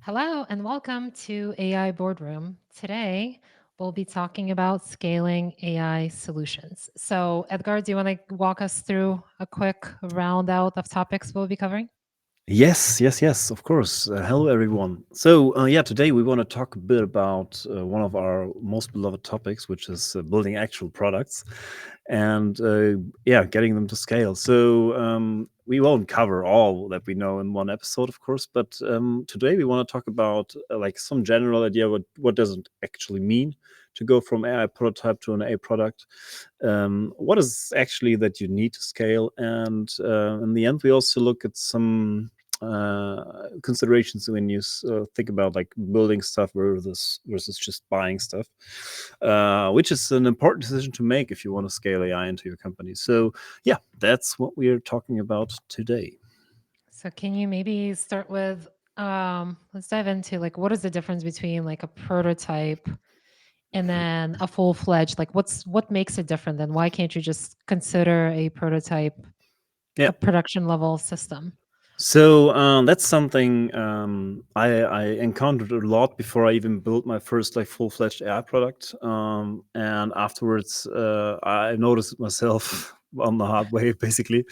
Hello and welcome to AI Boardroom. Today, we'll be talking about scaling AI solutions. So, Edgar, do you want to walk us through a quick round out of topics we'll be covering? Yes, of course. Hello, everyone. So, today we want to talk a bit about one of our most beloved topics, which is building actual products and, getting them to scale. So, we won't cover all that we know in one episode, of course, but today we want to talk about like some general idea what does it actually mean to go from AI prototype to an AI product. What is actually that you need to scale, and in the end, we also look at some considerations when you think about like building stuff versus just buying stuff, which is an important decision to make if you want to scale AI into your company. So yeah, that's what we are talking about today. So, can you maybe start with let's dive into like what is the difference between like a prototype and then a full-fledged? Like what makes it different? Then why can't you just consider a prototype Yeah. a production level system? So that's something I encountered a lot before I even built my first like full-fledged AI product, and afterwards I noticed it myself on the hard way, basically,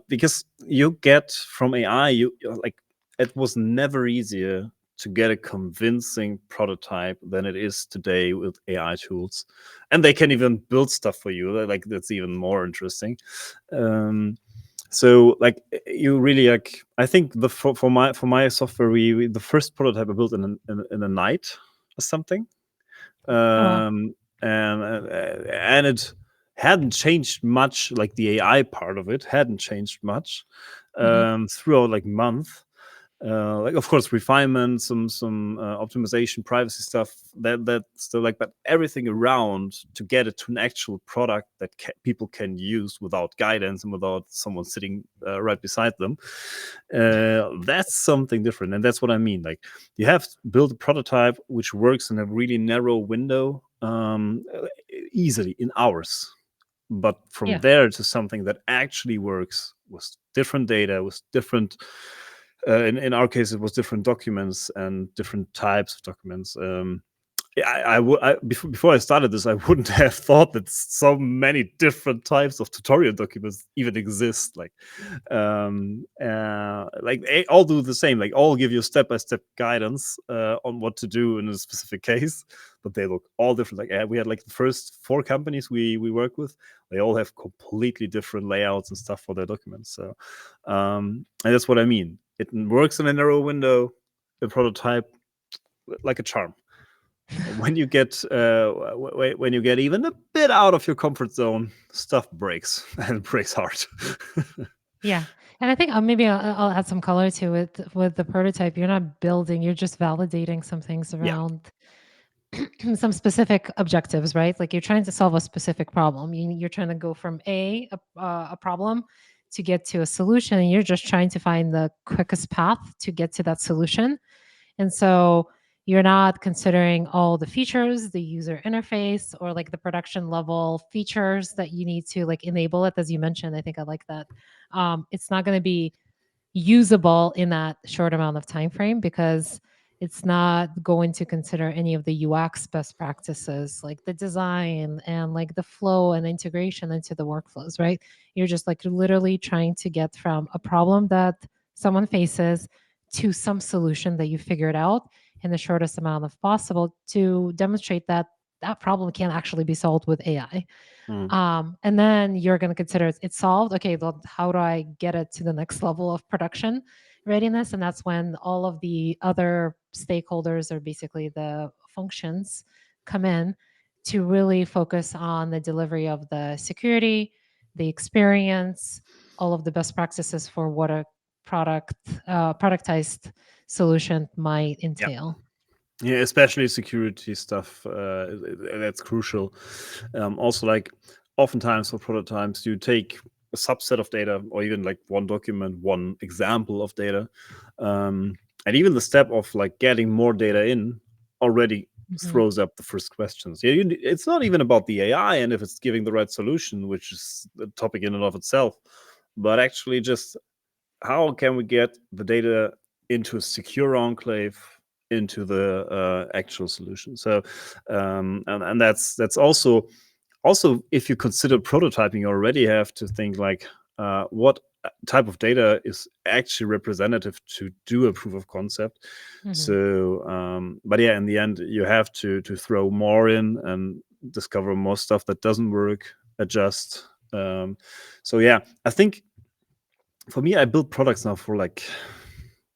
because you get from AI, like it was never easier to get a convincing prototype than it is today with AI tools, and they can even build stuff for you. Like that's even more interesting. Um, so like you really like I think the for my software we the first prototype I built in a night or something, Oh wow. um and it hadn't changed much, like the AI part of it hadn't changed much Hmm. throughout like month. Like of course refinement, some optimization, privacy stuff, that still, like, but everything around to get it to an actual product that people can use without guidance and without someone sitting right beside them. That's something different, and that's what I mean. Like you have to build a prototype which works in a really narrow window, easily in hours, but from Yeah. there to something that actually works with different data, with different in our case it was different documents and different types of documents. Before I started this, I wouldn't have thought that so many different types of tutorial documents even exist. Like they all do the same. Like all give you step by step guidance on what to do in a specific case, but they look all different. Like we had like the first four companies we work with. They all have completely different layouts and stuff for their documents. So, and that's what I mean. It works in a narrow window. A prototype, like a charm. When you get when you get even a bit out of your comfort zone, stuff breaks and it breaks hard. Yeah. And I think maybe I'll add some color to it with the prototype. You're not building, you're just validating some things Yeah. around some specific objectives, right? Like you're trying to solve a specific problem. You're trying to go from a problem to get to a solution. And you're just trying to find the quickest path to get to that solution. And so you're not considering all the features, the user interface, or like the production level features that you need to like enable it. As you mentioned, I think I like that. It's not going to be usable in that short amount of time frame because it's not going to consider any of the UX best practices like the design and like the flow and integration into the workflows, right? You're just like literally trying to get from a problem that someone faces to some solution that you figured out in the shortest amount of possible to demonstrate that that problem can actually be solved with AI. Mm. And then you're going to consider it's solved. Okay, well, how do I get it to the next level of production readiness? And that's when all of the other stakeholders or basically the functions come in to really focus on the delivery of the security, the experience, all of the best practices for what a product productized solution might Yeah. entail. Yeah, especially security stuff. That's crucial. Also, like oftentimes for prototypes, you take a subset of data, or even like one document, one example of data, um, and even the step of like getting more data in already Mhm. throws up the first questions. Yeah, it's not even about the AI and if it's giving the right solution, which is a topic in and of itself, but actually just how can we get the data into a secure enclave, into the actual solution. So and that's also, if you consider prototyping, you already have to think like what type of data is actually representative to do a proof of concept. Hmm. So but yeah, in the end you have to throw more in and discover more stuff that doesn't work, adjust. So yeah, I think for me, I build products now for like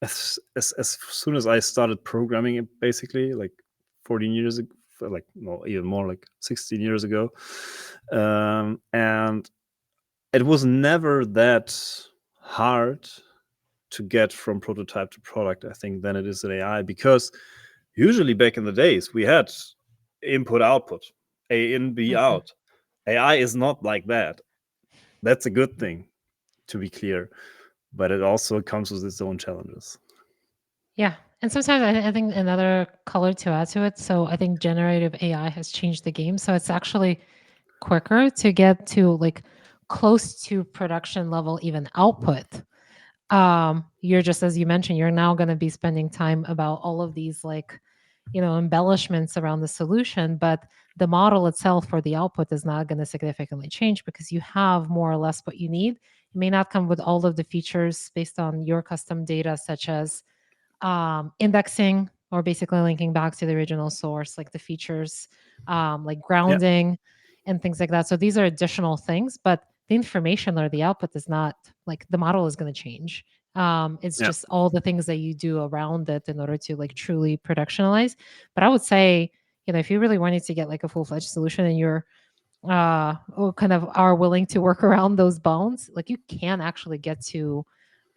as soon as I started programming it, basically like 14 years ago, like no, even more, like 16 years ago. And it was never that hard to get from prototype to product, I think, than it is in AI, because usually back in the days we had input output, A in, B Hmm. out. AI is not like that. That's a good thing, to be clear, but it also comes with its own challenges. Yeah. And sometimes I think another color to add to it. So I think generative AI has changed the game. So it's actually quicker to get to like close to production level, even output. You're just, as you mentioned, you're now going to be spending time about all of these like, embellishments around the solution, but the model itself for the output is not going to significantly change because you have more or less what you need. It may not come with all of the features based on your custom data, such as indexing or basically linking back to the original source, like the features, like Yeah, grounding and things like that. So these are additional things, but the information or the output is not like the model is going to change. It's yeah, just all the things that you do around it in order to like truly productionalize. But I would say, if you really wanted to get like a full-fledged solution and you're or kind of are willing to work around those bounds, like you can actually get to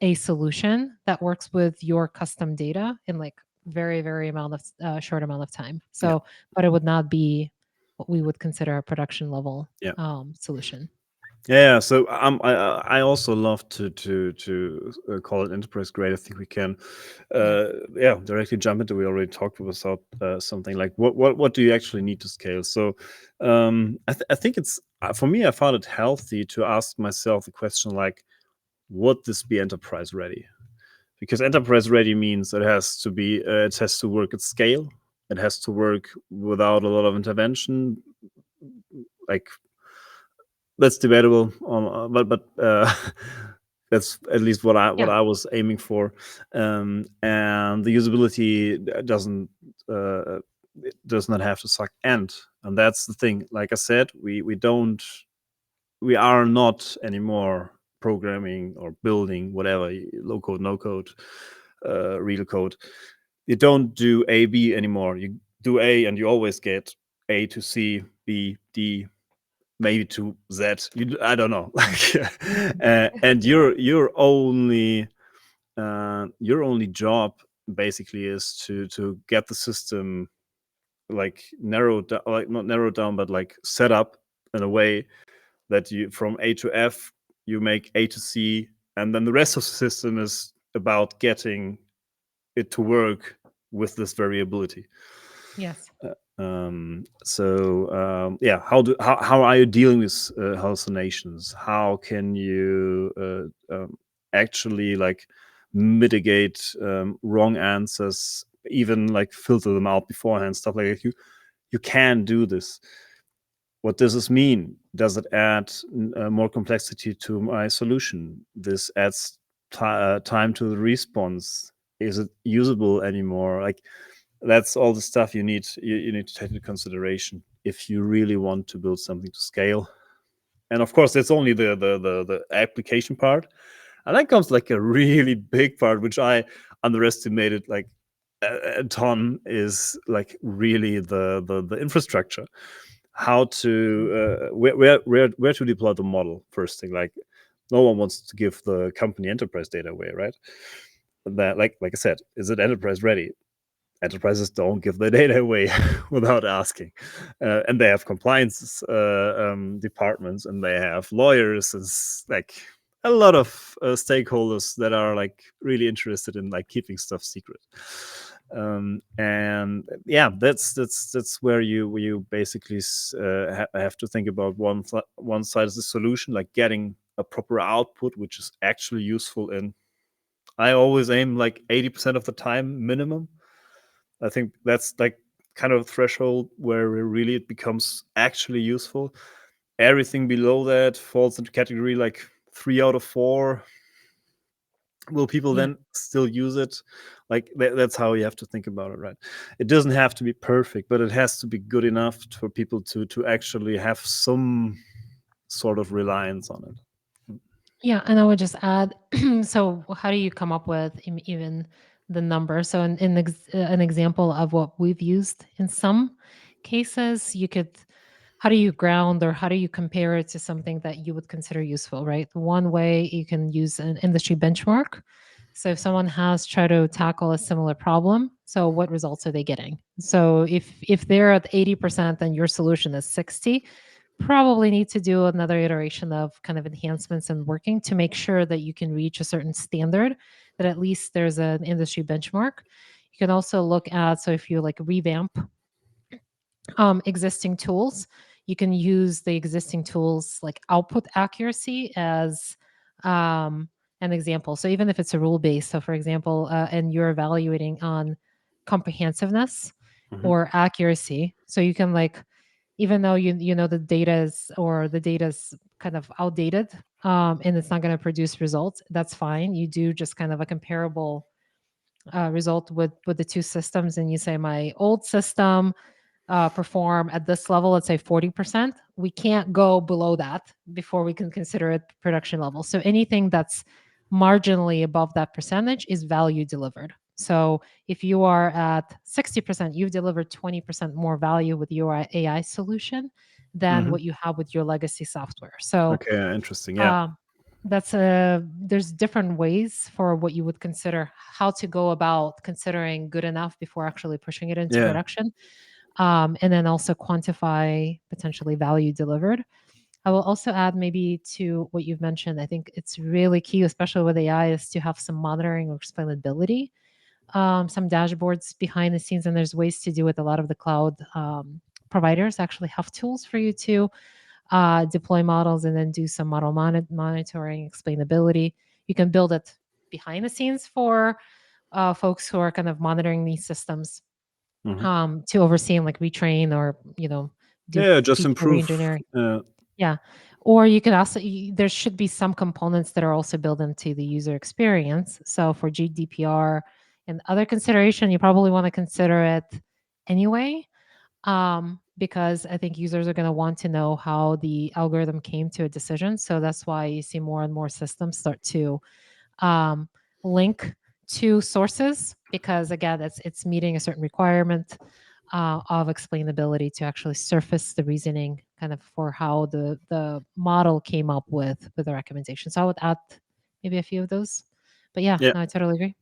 a solution that works with your custom data in like very amount of short amount of time. yeah, So, but it would not be what we would consider a production level yeah. solution. Yeah, so I also love to call it enterprise grade. I think we can, Yeah. yeah, directly jump into. We already talked about something like what do you actually need to scale. So I think it's for me. I found it healthy to ask myself the question like, would this be enterprise ready? Because enterprise ready means it has to work at scale. It has to work without a lot of intervention. Like that's debatable, but that's at least what Yeah. I was aiming for. And the usability uh, does not have to suck and that's the thing. Like I said, we are not anymore programming or building whatever, low code, no code, real code. You don't do A B anymore. You do A and you always get A to C, B, D, maybe to Z. I don't know. Like, and your only job basically is to get the system like narrowed down, like not narrowed down, but like set up in a way that you from A to F you make A to C, and then the rest of the system is about getting it to work with this variability. Yes. So yeah, how are you dealing with hallucinations? How can you actually like mitigate wrong answers, even like filter them out beforehand, stuff like that? You can do this. What does this mean? Does it add more complexity to my solution? This adds time to the response. Is it usable anymore? Like that's all the stuff you need to take into consideration if you really want to build something to scale. And of course, that's only the application part, and then comes like a really big part, which I underestimated like a ton, is like really the infrastructure. How Mhm. to where to deploy the model first thing. Like no one wants to give the company enterprise data away, right? That like I said, is it enterprise ready? Enterprises don't give their data away without asking, and they have compliance departments, and they have lawyers, and like a lot of stakeholders that are like really interested in like keeping stuff secret. And yeah, that's where you basically have to think about one side is the solution, like getting a proper output which is actually useful in I always aim like 80% of the time minimum. I think that's like kind of a threshold where really it becomes actually useful. Everything below that falls into category like 3 out of 4. Will people Yeah. then still use it? Like that's how you have to think about it, right? It doesn't have to be perfect, but it has to be good enough for people to actually have some sort of reliance on it. Yeah, and I would just add, so how do you come up with even the number? So an example of what we've used in some cases, you could, how do you ground or how do you compare it to something that you would consider useful, right? One way you can use an industry benchmark. So if someone has tried to tackle a similar problem, so what results are they getting? So if they're at 80% and your solution is 60, probably need to do another iteration of kind of enhancements and working to make sure that you can reach a certain standard, that at least there's an industry benchmark. You can also look at, so if you like revamp existing tools, you can use the existing tools like output accuracy as an example. So even if it's a rule based, so for example, and you're evaluating on comprehensiveness Mhm. or accuracy, so you can like, even though you know the data is, or the data is kind of outdated, and it's not going to produce results, that's fine. You do just kind of a comparable result with the two systems, and you say my old system perform at this level, let's say 40%. We can't go below that before we can consider it production level. So anything that's marginally above that percentage is value delivered. So if you are at 60%, you've delivered 20% more value with your AI solution than Mhm. what you have with your legacy software. So Okay, interesting. Yeah. um, that's a there's different ways for what you would consider, how to go about considering good enough before actually pushing it into Yeah. production, and then also quantify potentially value delivered. I will also add maybe to what you've mentioned. I think it's really key, especially with AI, is to have some monitoring or explainability, some dashboards behind the scenes, and there's ways to do it. A lot of the cloud providers actually have tools for you to deploy models and then do some model monitoring, explainability. You can build it behind the scenes for folks who are kind of monitoring these systems, Mhm. to oversee and like retrain or do Yeah, just feature improve. reengineering. Yeah. Or you could also, there should be some components that are also built into the user experience. So for GDPR and other consideration, you probably want to consider it anyway, because I think users are going to want to know how the algorithm came to a decision. So that's why you see more and more systems start to um, link to sources, because again, it's meeting a certain requirement of explainability to actually surface the reasoning kind of for how the model came up with the recommendation. So I would add maybe a few of those. But yeah, Yeah. no, I totally agree.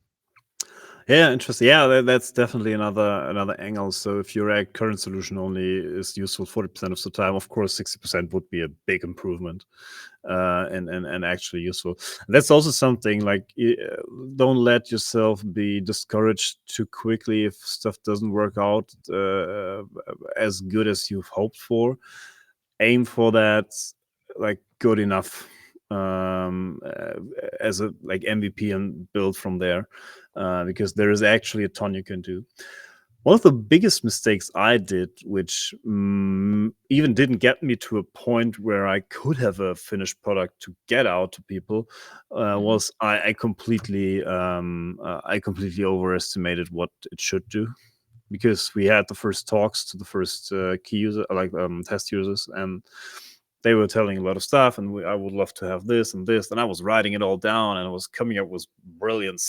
Yeah, interesting. Yeah, that's definitely another angle. So if your current solution only is useful 40% of the time, of course, 60% would be a big improvement, and actually useful. And that's also something like don't let yourself be discouraged too quickly if stuff doesn't work out as good as you've hoped for. Aim for that, like good enough as a like MVP and build from there, because there is actually a ton you can do. One of the biggest mistakes I did, which even didn't get me to a point where I could have a finished product to get out to people, Mhm. was I completely overestimated what it should do, because we had the first talks to the first key user, like test users, and they were telling a lot of stuff, and I would love to have this and this, and I was writing it all down, and I was coming up with brilliant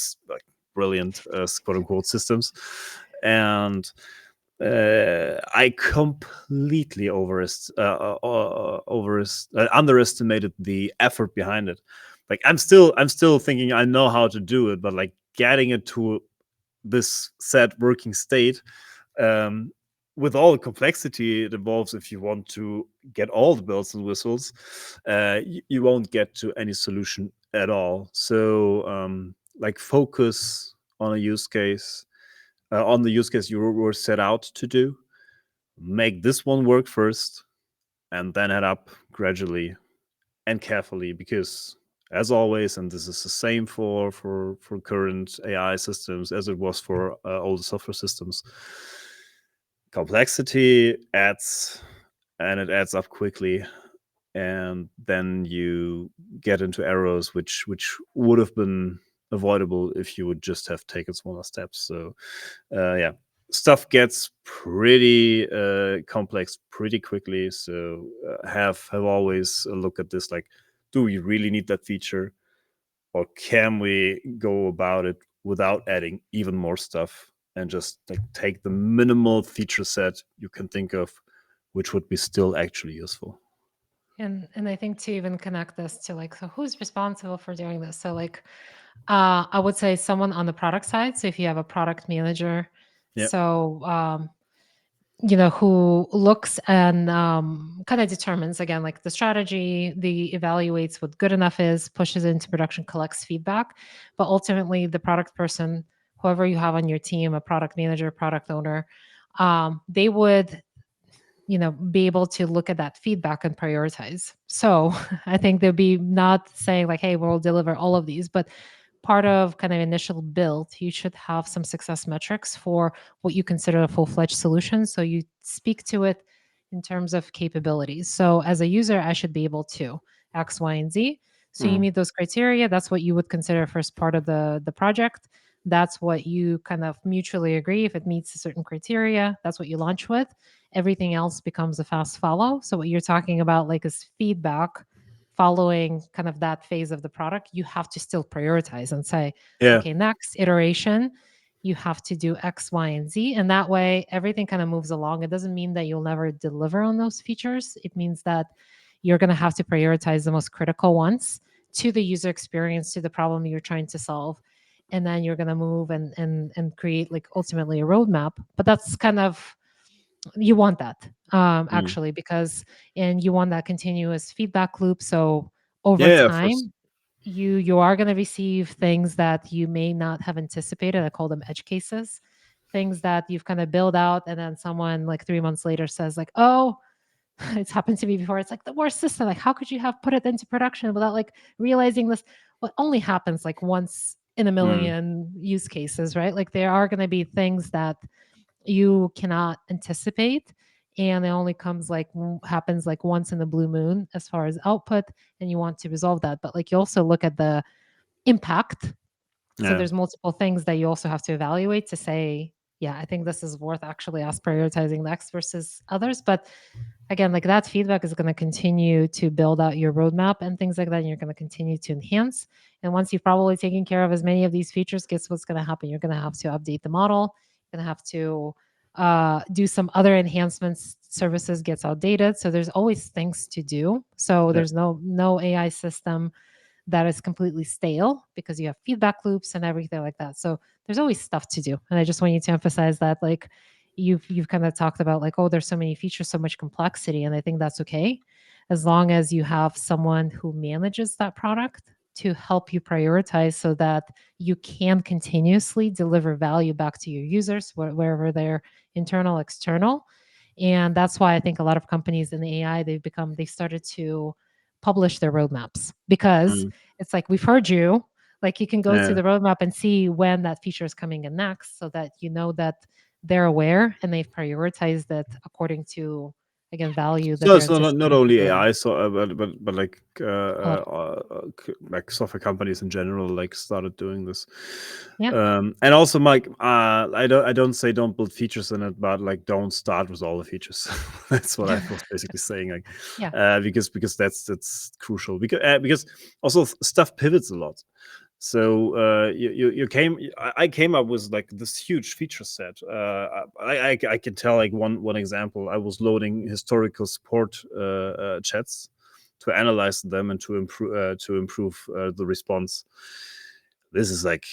quote unquote systems, and I completely underestimated the effort behind it. Like I'm still thinking I know how to do it, but like getting it to this set working state, um, with all the complexity it involves, if you want to get all the bells and whistles, you won't get to any solution at all. So, like, focus on a use case, on the use case you were set out to do. Make this one work first, and then head up gradually and carefully, because as always, and this is the same for current AI systems as it was for older software systems. Complexity adds, and it adds up quickly, and then you get into errors which would have been avoidable if you would just have taken smaller steps. So yeah, stuff gets pretty complex pretty quickly. So have always a look at this, like, do we really need that feature, or can we go about it without adding even more stuff and just like take the minimal feature set you can think of, which would be still actually useful. And I think to even connect this to like, so who's responsible for doing this? So like, I would say someone on the product side. So if you have a product manager, Yeah. so who looks and kind of determines again like the strategy, the evaluates what good enough is, pushes it into production, collects feedback. But ultimately, the product person, whoever you have on your team, a product manager, product owner, they would be able to look at that feedback and prioritize. So I think they'll be not saying like, hey, we'll deliver all of these, but part of kind of initial build, you should have some success metrics for what you consider a full-fledged solution. So you speak to it in terms of capabilities. So as a user, I should be able to X, Y, and Z. So you Mm. meet those criteria. That's what you would consider first part of the project. That's what you kind of mutually agree. If it meets a certain criteria, that's what you launch with. Everything else becomes a fast follow. So what you're talking about like is feedback following kind of that phase of the product. You have to still prioritize and say, Yeah. okay, next iteration, you have to do X, Y, and Z. And that way everything kind of moves along. It doesn't mean that you'll never deliver on those features. It means that you're going to have to prioritize the most critical ones to the user experience, to the problem you're trying to solve. And then you're going to move and create like ultimately a roadmap. But that's kind of, you want that Mm. actually, because and you want that continuous feedback loop. So over Yeah, of course. time you are going to receive things that you may not have anticipated. I call them edge cases, things that you've kind of built out, and then someone like 3 months later says like, oh, it's happened to me before. It's like the worst system. Like, how could you have put it into production without like realizing this? What only happens like once in a Mm. million use cases, right? Like there are going to be things that you cannot anticipate, and it only comes like happens like once in the blue moon as far as output, and you want to resolve that. But like you also look at the impact. So Yeah. there's multiple things that you also have to evaluate to say, yeah, I think this is worth actually us prioritizing next versus others. But again, like that feedback is going to continue to build out your roadmap and things like that. And you're going to continue to enhance. And once you've probably taken care of as many of these features, guess what's going to happen? You're going to have to update the model. You're going to have to do some other enhancements. Services gets outdated, so there's always things to do. So Yeah. there's no AI system that is completely stale because you have feedback loops and everything like that. So there's always stuff to do. And I just want you to emphasize that like you've kind of talked about like, oh, there's so many features, so much complexity. And I think that's okay. As long as you have someone who manages that product to help you prioritize so that you can continuously deliver value back to your users, wherever they're internal, external. And that's why I think a lot of companies in the AI, they started to publish their roadmaps, because Mm. it's like, we've heard you. Like you can go to Yeah. the roadmap and see when that feature is coming in next, so that you know that they're aware and they've prioritized it according to, again, value that So they're it's not anticipating to only deliver. AI, so but like A lot. like software companies in general like started doing this. Yeah. And also, Mike, I don't say don't build features in it, but like don't start with all the features. That's what I was basically saying. Like, Yeah. because that's crucial. Because also stuff pivots a lot. So you came. I came up with like this huge feature set. I can tell like one example. I was loading historical support chats to analyze them and to improve the response. This is like,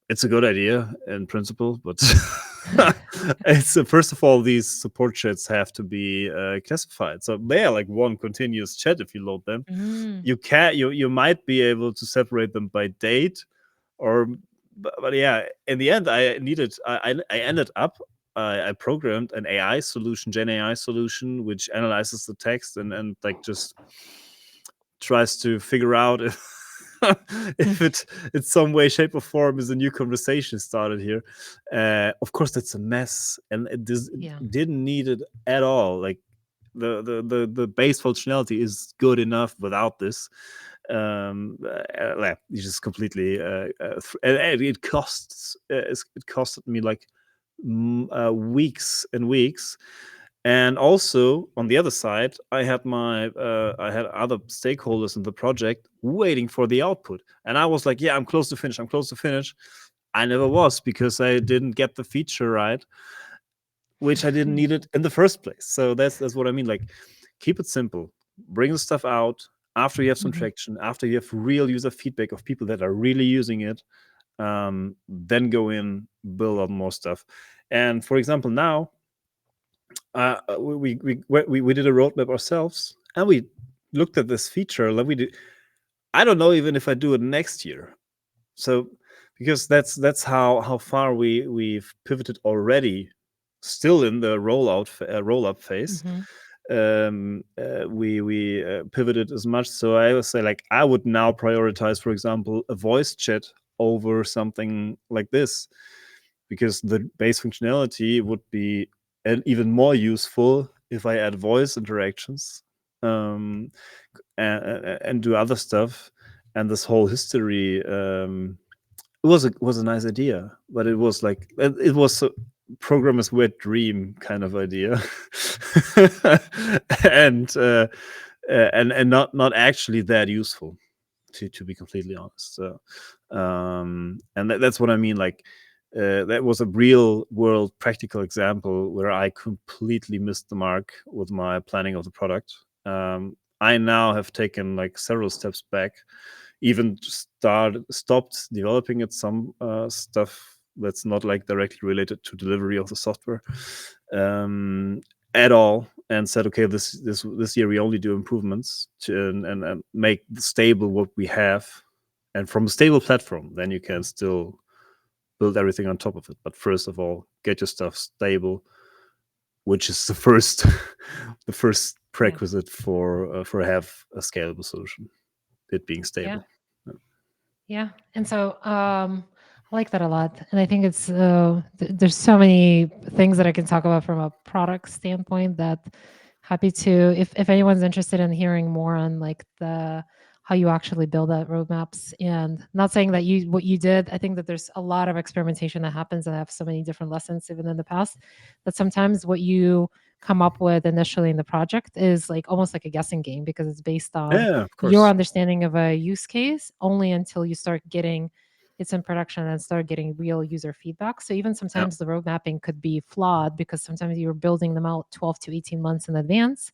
it's a good idea in principle, but it's first of all, these support chats have to be classified. So they are like one continuous chat if you load them. Mm. You might be able to separate them by date, or but yeah, in the end I ended up, I programmed an AI solution, Gen AI solution, which analyzes the text and like just tries to figure out if if it in some way, shape, or form is a new conversation started here. Of course, that's a mess, and Yeah. it didn't need it at all. Like the base functionality is good enough without this. It's just completely and it costs it costed me like weeks and weeks. And also on the other side, I had other stakeholders in the project waiting for the output, and I was like, yeah, I'm close to finish, I'm close to finish. I never was, because I didn't get the feature right, which I didn't Yeah. need it in the first place. So that's what I mean. Like, keep it simple. Bring the stuff out after you have some Mhm. traction, after you have real user feedback of people that are really using it. Then go in, build on more stuff. And for example, now we did a roadmap ourselves, and we looked at this feature. Like we did, I don't know even if I do it next year. So because that's how far we've pivoted already, still in the roll up phase. Mhm. We pivoted as much. So I would say, like, I would now prioritize, for example, a voice chat over something like this, because the base functionality would be even more useful if I add voice interactions, um, and do other stuff. And this whole history, it was a nice idea, but it was like it was a programmer's wet dream kind of idea, and not actually that useful, to be completely honest. So, and that's what I mean. Like, that was a real world practical example where I completely missed the mark with my planning of the product. I now have taken like several steps back, even stopped developing it, some stuff that's not like directly related to delivery of the software, um, at all, and said, okay, this year we only do improvements and make stable what we have. And from a stable platform, then you can still build everything on top of it. But first of all, get your stuff stable, which is the first the first Yeah. prerequisite for have a scalable solution, it being Yeah. stable. Yeah. And so I like that a lot. And I think it's there's so many things that I can talk about from a product standpoint that happy to if anyone's interested in hearing more on like the how you actually build out roadmaps. And not saying that you what you did, I think that there's a lot of experimentation that happens and I have so many different lessons even in the past that sometimes what you come up with initially in the project is like almost like a guessing game because it's based on Yeah, of your course. understanding of a use case only until you start getting it's in production and start getting real user feedback. So even Yeah. sometimes the road mapping could be flawed because sometimes you're building them out 12 to 18 months in advance.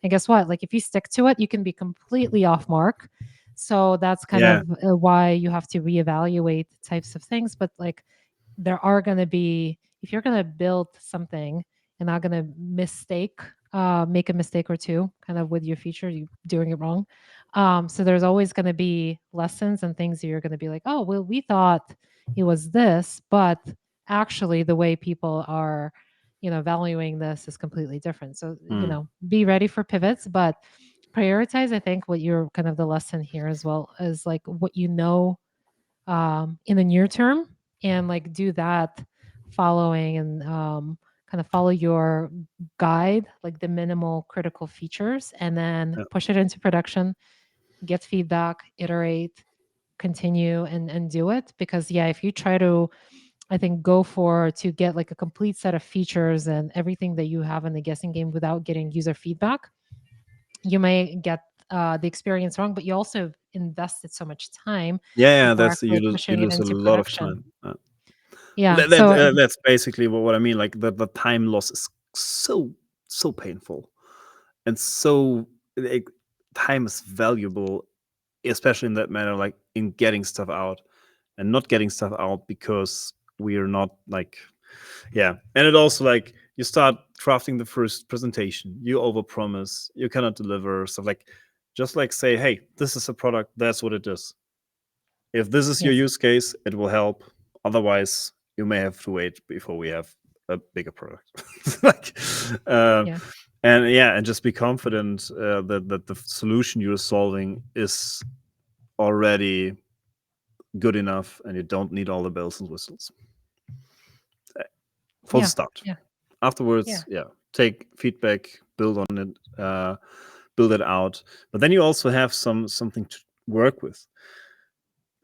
And guess what? Like if you stick to it, you can be completely off mark. So that's kind Yeah. of why you have to reevaluate types of things. But like there are going to be if you're going to build something and not going to make a mistake or two kind of with your feature you doing it wrong, so there's always going to be lessons and things that you're going to be like, oh well, we thought it was this, but actually the way people are valuing this is completely different. So Mm. be ready for pivots, but prioritize. I think what you're kind of the lesson here as well is like what in the near term and like do that following and kind of follow your guide, like the minimal critical features, and then Yeah. push it into production, get feedback, iterate, continue and do it. Because yeah, if you try to, I think, go for to get like a complete set of features and everything that you have in the guessing game without getting user feedback, you may get the experience wrong, but you also invested so much time Yeah, before that's actually you pushing it lose a into lot of production. time. Yeah. So That's basically what I mean. Like the time loss is so painful, and so like, time is valuable, especially in that manner, like in getting stuff out and not getting stuff out because we are not like, yeah. And it also, like, you start crafting the first presentation, you overpromise, you cannot deliver stuff, like, just like say, hey, this is a product, that's what it is. If this is your yes. use case, it will help. Otherwise, you may have to wait before we have a bigger product. Like, uh, Yeah. and yeah, and just be confident that the solution you're solving is already good enough, and you don't need all the bells and whistles. For the Yeah. start. Yeah. Yeah. Afterwards, yeah, take feedback, build on it, build it out. But then you also have something to work with.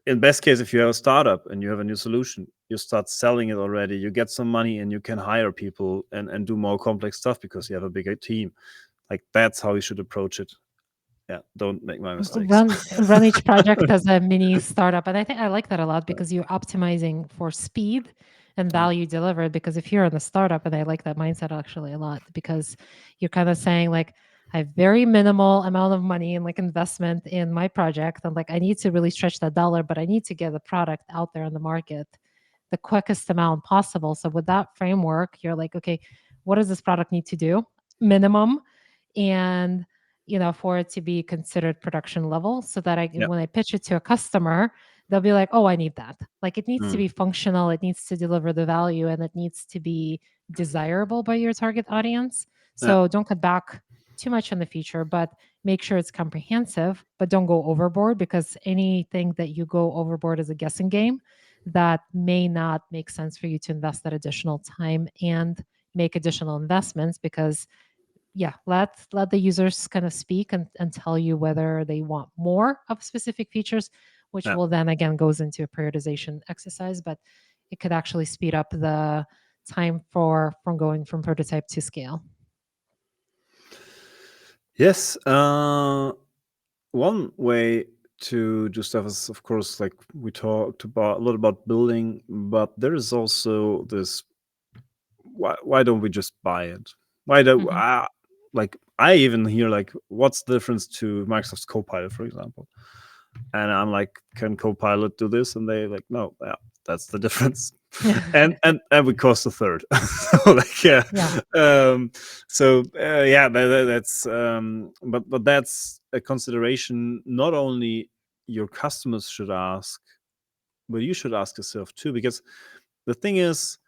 In best case, if you have a startup and you have a new solution, you start selling it already, you get some money, and you can hire people and do more complex stuff because you have a bigger team. Like, that's how you should approach it. Yeah, don't make my mistakes. Run each project as a mini startup, and I think I like that a lot because you're optimizing for speed and Yeah, value delivered. Because if you're in a startup, and I like that mindset actually a lot, because you're kind of saying like, I have very minimal amount of money and like investment in my project, and like I need to really stretch that dollar, but I need to get the product out there on the market the quickest amount possible. So with that framework, you're like, okay, what does this product need to do minimum, and for it to be considered production level, so that yeah, when I pitch it to a customer, they'll be like, oh, I need that. Like, it needs to mm, be functional, it needs to deliver the value, and it needs to be desirable by your target audience. yeah, So don't cut back too much on the feature, but make sure it's comprehensive, but don't go overboard, because anything that you go overboard is a guessing game that may not make sense for you to invest that additional time and make additional investments. Because yeah, let the users kind of speak and tell you whether they want more of specific features, which yeah. will then again goes into a prioritization exercise. But it could actually speed up the time from going from prototype to scale. Yes. One way to do stuff is, of course, like we talked about a lot about building, but there is also this: why don't we just buy it? Why don't Mhm. like, I even hear like, what's the difference to Microsoft's Copilot, for example? And I'm like, can Copilot do this? And they like, no, yeah, that's the difference. And we cost a third. So, like, yeah. Yeah. um yeah, that's but that's a consideration not only your customers should ask, but you should ask yourself too. Because the thing is,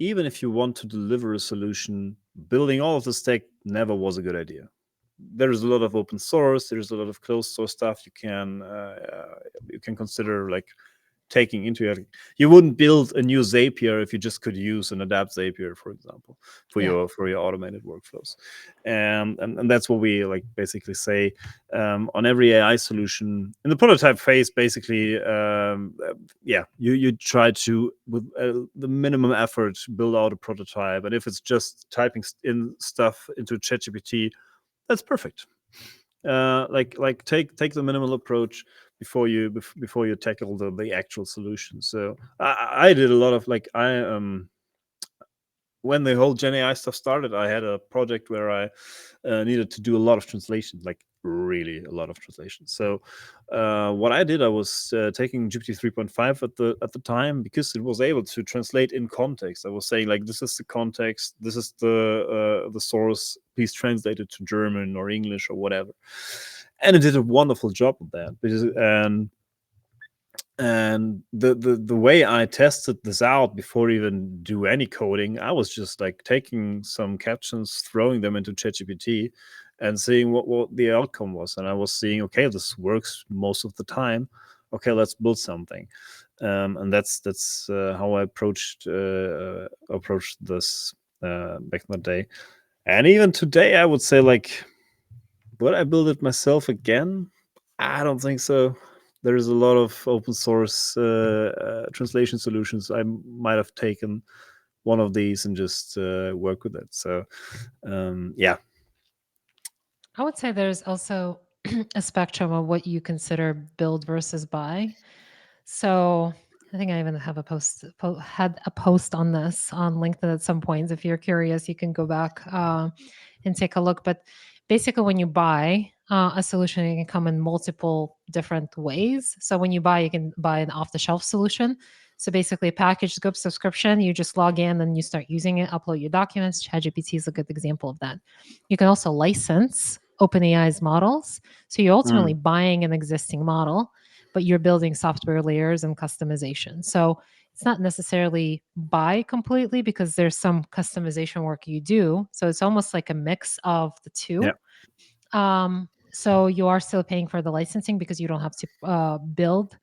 even if you want to deliver a solution, building all of the stack never was a good idea. There's a lot of open source, there's a lot of closed source stuff you can consider, like, taking into it. You wouldn't build a new Zapier if you just could use an adapt Zapier, for example, for Yeah. your automated workflows. And that's what we like basically say, on every AI solution in the prototype phase. Basically, yeah, you try to, with the minimum effort, build out a prototype. And if it's just typing in stuff into ChatGPT, that's perfect. Like take the minimal approach before you tackle the actual solution. So I did a lot of, like, when the whole Gen AI stuff started, I had a project where I needed to do a lot of translation, like really a lot of translation. So what I did, I was taking GPT 3.5 at the time, because it was able to translate in context. I was saying, like, this is the context, this is the source. Please translate it to German or English or whatever. And it did a wonderful job of that. And the way I tested this out before even do any coding, I was just like taking some captions, throwing them into ChatGPT, and seeing what the outcome was. And I was seeing, okay, this works most of the time. Okay, let's build something. And that's how I approached this back in the day. And even today, I would say, like, would I build it myself again? I don't think so. There's a lot of open source translation solutions. I might have taken one of these and just work with it. So yeah. I would say there's also a spectrum of what you consider build versus buy. So I think I even have had a post on this on LinkedIn at some points. If you're curious, you can go back and take a look. But basically, when you buy a solution, it can come in multiple different ways. So when you buy, you can buy an off-the-shelf solution. So basically, a package scope subscription, you just log in and you start using it, upload your documents. ChatGPT is a good example of that. You can also license OpenAI's models. So you're ultimately Mm, buying an existing model, but you're building software layers and customization. So it's not necessarily buy completely, because there's some customization work you do. So it's almost like a mix of the yeah. two. So you are still paying for the licensing because you don't have to build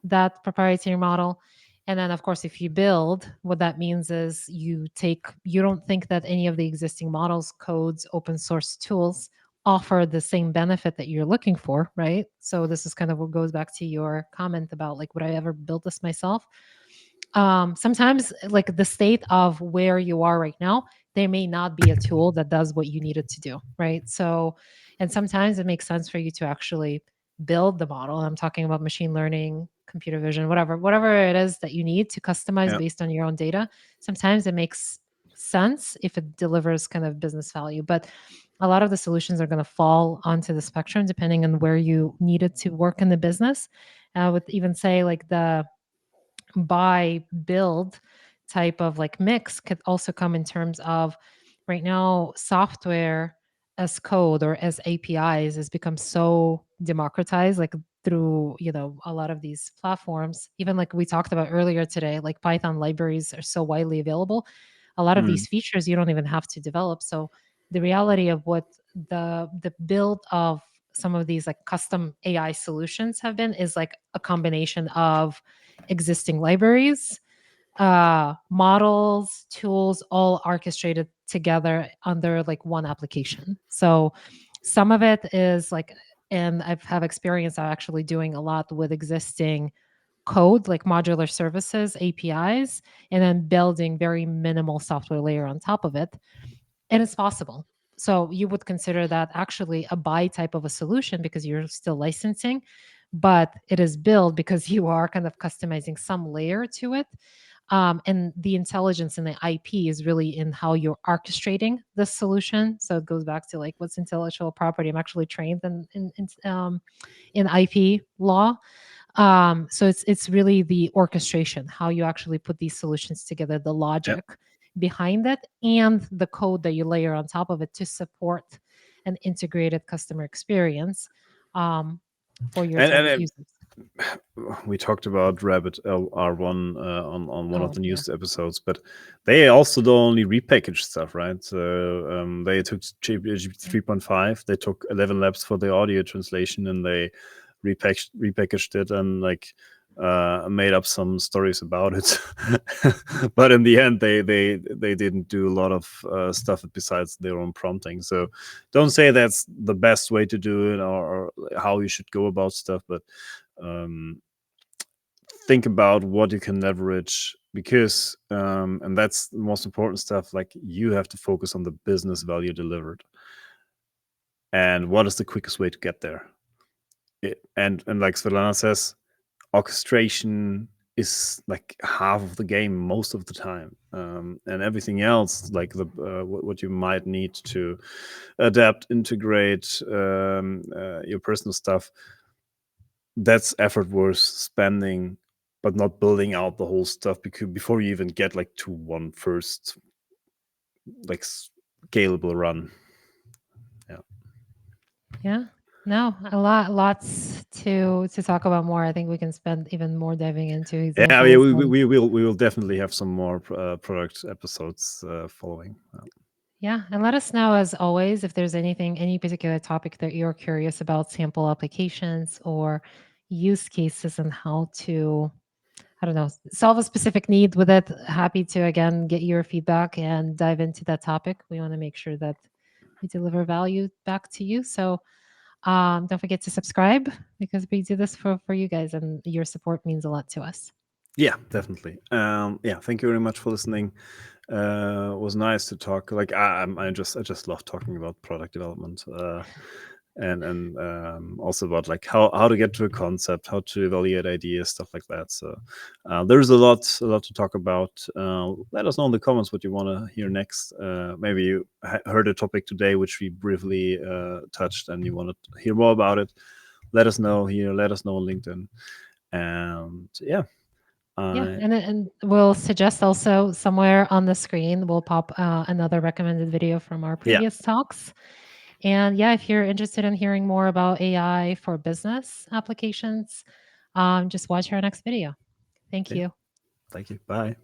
that proprietary model. And then, of course, if you build, what that means is you don't think that any of the existing models, codes, open source tools offer the same benefit that you're looking for, right? So this is kind of what goes back to your comment about like, would I ever build this myself? Sometimes like the state of where you are right now, there may not be a tool that does what you need it to do, right? So, and sometimes it makes sense for you to actually build the model. I'm talking about machine learning, computer vision, whatever it is that you need to customize Yeah. based on your own data. Sometimes it makes sense if it delivers kind of business value, but a lot of the solutions are going to fall onto the spectrum depending on where you need it to work in the business. I would even say like the buy build type of like mix could also come in terms of right now software as code or as APIs has become so democratized like through a lot of these platforms, even like we talked about earlier today, like Python libraries are so widely available. A lot of Mm. these features you don't even have to develop. So the reality of what the build of some of these like custom AI solutions have been is like a combination of existing libraries, models, tools, all orchestrated together under like one application. So some of it is like, and I've have experience of actually doing a lot with existing code, like modular services, APIs, and then building very minimal software layer on top of it. And it's possible. So you would consider that actually a buy type of a solution because you're still licensing, but it is built because you are kind of customizing some layer to it. And the intelligence in the IP is really in how you're orchestrating the solution. So it goes back to like what's intellectual property. I'm actually trained in IP law, so it's really the orchestration, how you actually put these solutions together, the Yeah. logic behind it, and the code that you layer on top of it to support an integrated customer experience um, for your target And users. we talked about Rabbit R1 on one of Oh the yeah, news episodes, but they also don't only repackage stuff, right? So they took GPT yeah, 3.5, they took 11 Labs for the audio translation, and they repackaged it and like made up some stories about it. But in the end, they didn't do a lot of stuff besides their own prompting. So don't say that's the best way to do it or how you should go about stuff, but um, think about what you can leverage, because and that's the most important stuff. Like, you have to focus on the business value delivered and what is the quickest way to get there. And like Svetlana says, orchestration is like half of the game most of the time, and everything else, like the what you might need to adapt, integrate your personal stuff, that's effort worth spending, but not building out the whole stuff because before you even get like to one first like scalable run. Yeah. yeah. No, lots to talk about more. I think we can spend even more diving into Yeah, yeah, examples. And we will definitely have some more product episodes following. yeah, and let us know as always if there's any particular topic that you're curious about, sample applications or use cases and how to, I don't know, solve a specific need with it. Happy to again get your feedback and dive into that topic. We want to make sure that we deliver value back to you. So don't forget to subscribe because we do this for you guys and your support means a lot to us. Yeah, definitely. Yeah, thank you very much for listening. It was nice to talk. Like, I just love talking about product development. And also about like how to get to a concept, how to evaluate ideas, stuff like that. So there's a lot to talk about. Let us know in the comments what you want to hear next. Maybe you heard a topic today which we briefly touched and you want to hear more about it. Let us know here. Let us know on LinkedIn. And yeah, Yeah, I and we'll suggest also somewhere on the screen we'll pop another recommended video from our yeah, previous talks. And yeah, if you're interested in hearing more about AI for business applications, just watch our next video. Thank yeah. you. Thank you. Bye.